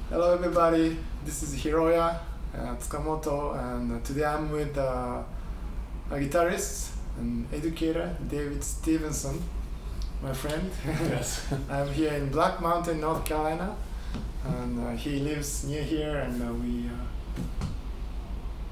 Hello everybody, this is Hiroya Tsukamoto, and today I'm with a guitarist and educator, David Stevenson, my friend. Yes. I'm here in Black Mountain, North Carolina, and he lives near here, and we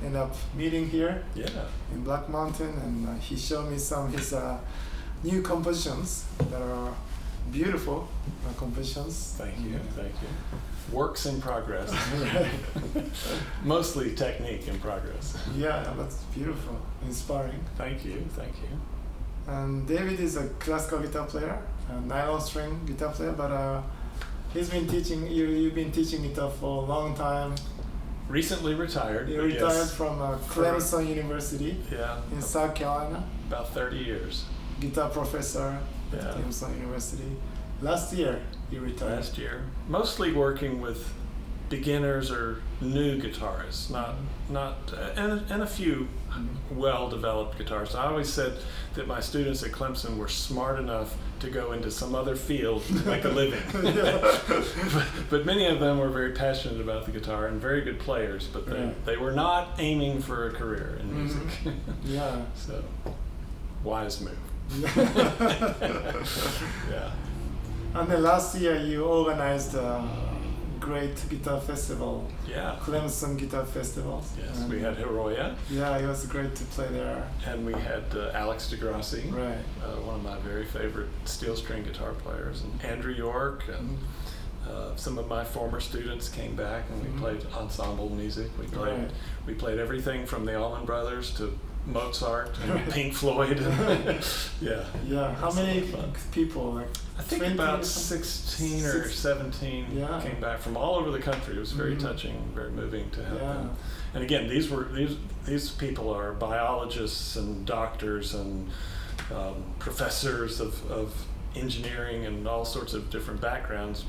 end up meeting here in Black Mountain, and he showed me some of his new compositions that are beautiful compositions. Thank you. Works in progress. Mostly technique in progress. Yeah, that's beautiful, inspiring. Thank you. And David is a classical guitar player, a nylon string guitar player, but you've been teaching guitar for a long time. Recently retired. You retired from Clemson University in South Carolina. About 30 years. Guitar professor at Clemson University. Last year you retired. Last year. Mostly working with beginners or new guitarists, and a few well-developed guitarists. I always said that my students at Clemson were smart enough to go into some other field to make a living. But many of them were very passionate about the guitar and very good players, but they were not aiming for a career in music. So, wise move. And then last year you organized a great guitar festival. Clemson Guitar Festival. Yes, and we had Hiroya. Yeah, it was great to play there. And we had Alex DeGrassi, one of my very favorite steel string guitar players, and Andrew York, and some of my former students came back, and we played ensemble music. We played everything from the Allman Brothers to Mozart and Pink Floyd. How many people? I think about 16 or 17 came back from all over the country. It was very touching, very moving to have them. And again, these people are biologists and doctors and professors of engineering and all sorts of different backgrounds,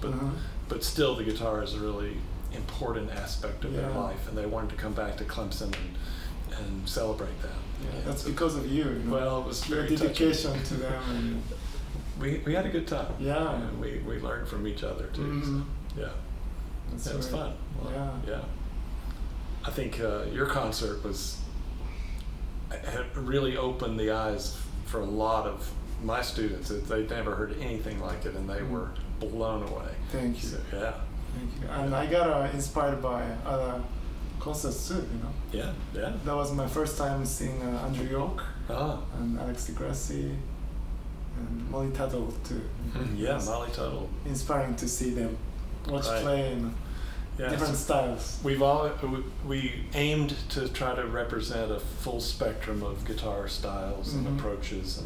but still the guitar is a really important aspect of their life, and they wanted to come back to Clemson and celebrate that. That's because of you. Well, it was very dedication to them. And we had a good time. And we learned from each other too. So, it was fun. I think your concert had really opened the eyes for a lot of my students. They'd never heard anything like it, and they were blown away. Thank you. So, Thank you. And I got inspired by other concerts too, That was my first time seeing Andrew York and Alex DeGrassi and Molly Tuttle too. Molly Tuttle. Inspiring to see them play in different styles. We aimed to try to represent a full spectrum of guitar styles and approaches,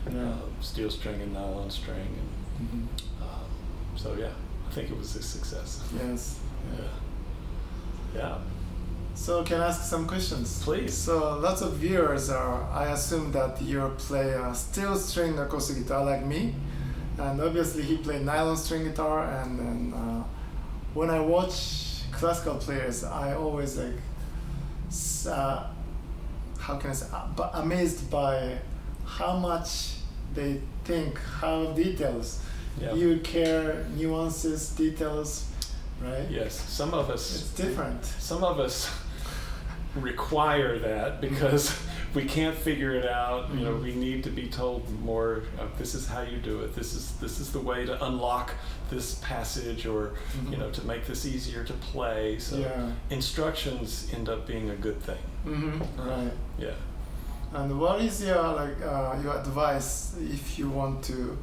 and steel string and nylon string, and I think it was a success. Yes. Yeah. So can I ask some questions? Please. So lots of viewers I assume that you play a steel string acoustic guitar like me, and obviously he played nylon string guitar, and then when I watch classical players, I always amazed by how much they think, how details. You care, nuances, details, right? Yes, some of us. It's different. Some of us require that because we can't figure it out. We need to be told more. This is how you do it. This is the way to unlock this passage, or to make this easier to play. So instructions end up being a good thing. Right. Yeah. And what is your your advice if you want to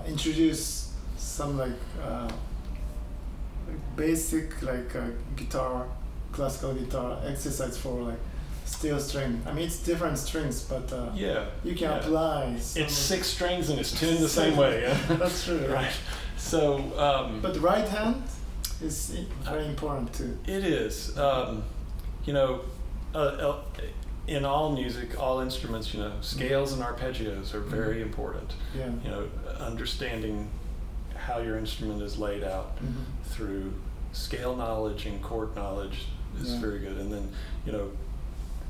introduce some basic classical guitar exercise for steel string? I mean, it's different strings, but you can apply. It's 6 strings and it's tuned the same way. That's true. Right. So. But the right hand is very important too. It is. In all music, all instruments, scales and arpeggios are very important. Understanding how your instrument is laid out through scale knowledge and chord knowledge is very good. And then,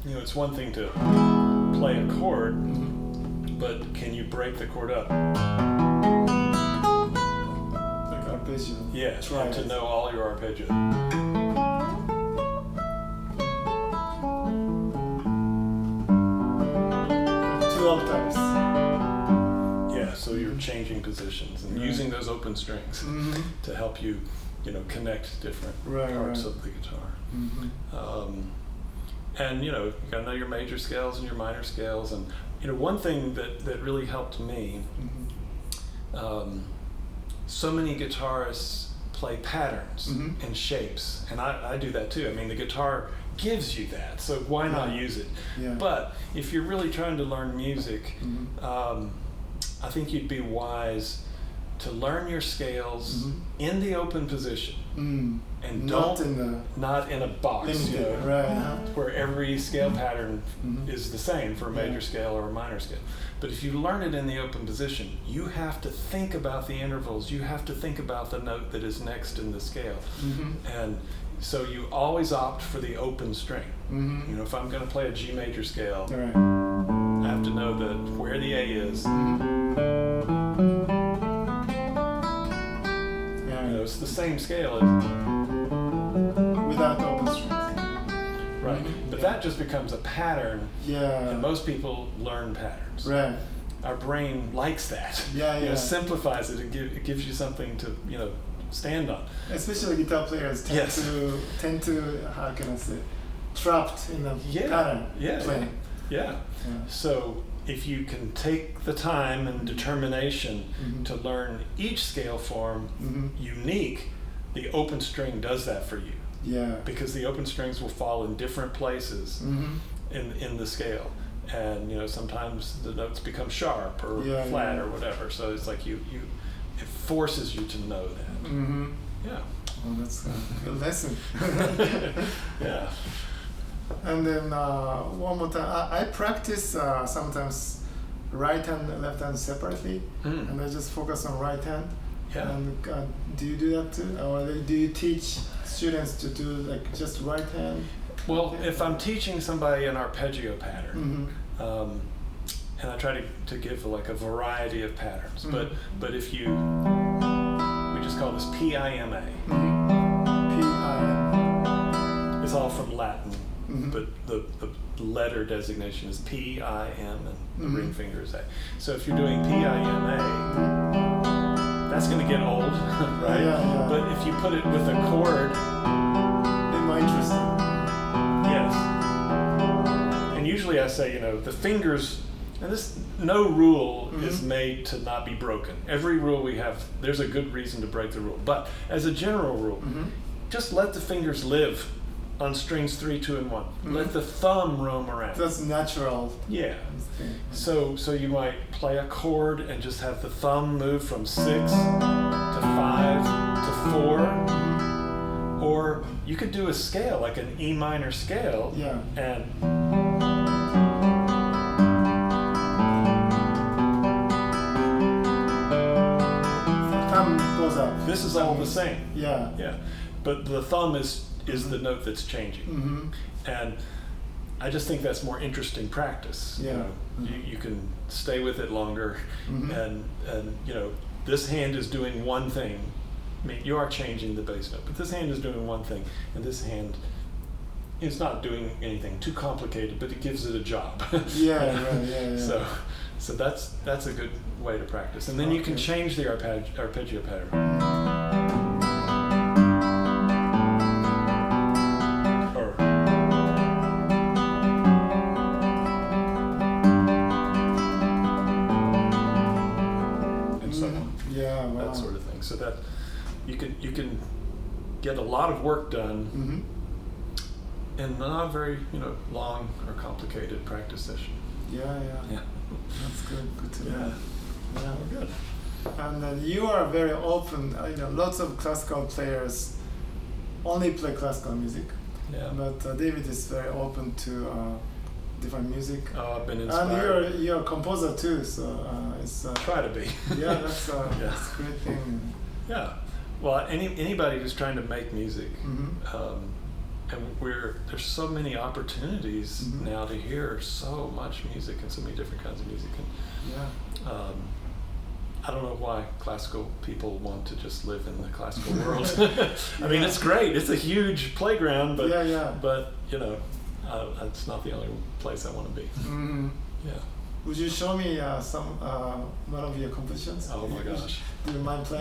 it's one thing to play a chord, but can you break the chord up? arpeggio. Yeah, Try and to it. know all your arpeggios. Two octaves. Yeah, so you're changing positions and using those open strings to help you, connect different parts of the guitar. And you gotta know your major scales and your minor scales. And one thing that really helped me, so many guitarists play patterns and shapes, and I do that too. I mean, the guitar gives you that, so why not use it? But if you're really trying to learn music, I think you'd be wise to learn your scales in the open position, and not in a box, limited, where every scale pattern is the same for a major scale or a minor scale. But if you learn it in the open position, you have to think about the intervals. You have to think about the note that is next in the scale, and so you always opt for the open string. If I'm going to play a G major scale, I have to know where the A is. It's the same scale without open strings. Right, but that just becomes a pattern. And most people learn patterns. Our brain likes that. Simplifies it. It gives you something to stand on. Especially guitar players tend to how can I say, trapped in a pattern playing. So if you can take the time and determination to learn each scale form unique, the open string does that for you. Because the open strings will fall in different places in the scale, and sometimes the notes become sharp or flat or whatever. So it's like it forces you to know that. Well, that's a good lesson. And then one more time, I practice sometimes right hand and left hand separately, and I just focus on right hand. And do you do that too, or do you teach students to do like just right hand? Well, if I'm teaching somebody an arpeggio pattern, and I try to give like a variety of patterns, but if we just call this PIMA. It's all from Latin. But the letter designation is P-I-M, and the ring finger is A. So if you're doing P-I-M-A, that's going to get old, right? But if you put it with a chord, it's more interesting. Yes. And usually I say, the fingers, and no rule is made to not be broken. Every rule we have, there's a good reason to break the rule. But as a general rule, just let the fingers live on strings 3, 2, and 1. Let the thumb roam around. That's natural. So you might play a chord and just have the thumb move from 6 to 5 to 4. Or you could do a scale, like an E minor scale, and the thumb goes up. This is all the same. But the thumb is the note that's changing. And I just think that's more interesting practice. You can stay with it longer, and this hand is doing one thing. I mean, you are changing the bass note, but this hand is doing one thing, and this hand is not doing anything too complicated, but it gives it a job. So that's a good way to practice, and then you can change the arpeggio pattern. That sort of thing, so that you can get a lot of work done in not a very long or complicated practice session. That's good to know. Good. And then you are very open. Lots of classical players only play classical music. But David is very open to different music. I've been inspired. And you're a composer too, so it's try to be. That's a great thing. Well, anybody who's trying to make music, and there's so many opportunities now to hear so much music and so many different kinds of music, and I don't know why classical people want to just live in the classical world. I mean, it's great. It's a huge playground, but but you know, it's not the only place I want to be. Mm. Yeah. Would you show me some one of your compositions? Oh my gosh. Do you mind playing?